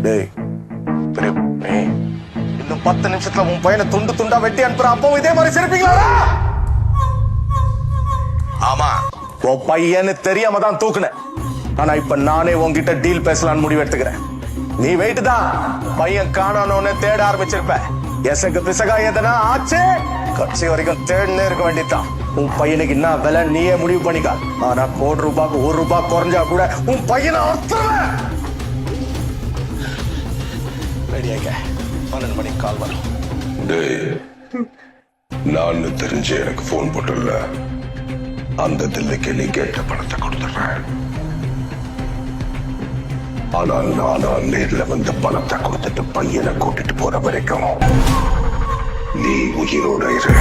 டேய் இன்னும் 10 நிமிஷத்துல உன் பையனை துண்டு துண்டா வெட்டி அனுப்புற அப்பவும் இதே மாதிரி சிரிப்பீங்களா? ஆமா, உன் பையன்னு தெரியாம தான் தூக்குனேன். ஆனா இப்ப நானே உன்கிட்ட டீல் பேசலான்னு முடிவு எடுத்துக்கிறேன். நீ வெயிட் தான், பையன் காணோன்னு தேட ஆரம்பிச்சிருப்ப. எசக்கு பிசகா எதனா ஆச்சு கட்சி வரைக்கும் தேடினே இருக்க வேண்டியதுதான். உன் பையனுக்கு என்ன விலை நீயே முடிவு பண்ணிக்க. ஆனா ₹1 1 குறைஞ்சா கூட உன் பையனை அறுத்துருவேன். ரெடியாக்க 12 மணிக்கு கால் வரும். நான் தெரிஞ்சு எனக்கு போன் போட்டுல அந்த தில்லைக்கு நீ கேட்ட பணத்தை கொடுத்துடுறேன். ஆனா நானா நேர்ல வந்து பணத்தை கொடுத்துட்டு பையனை கூட்டிட்டு போற வரைக்கும் நீ உயிரோட இரு.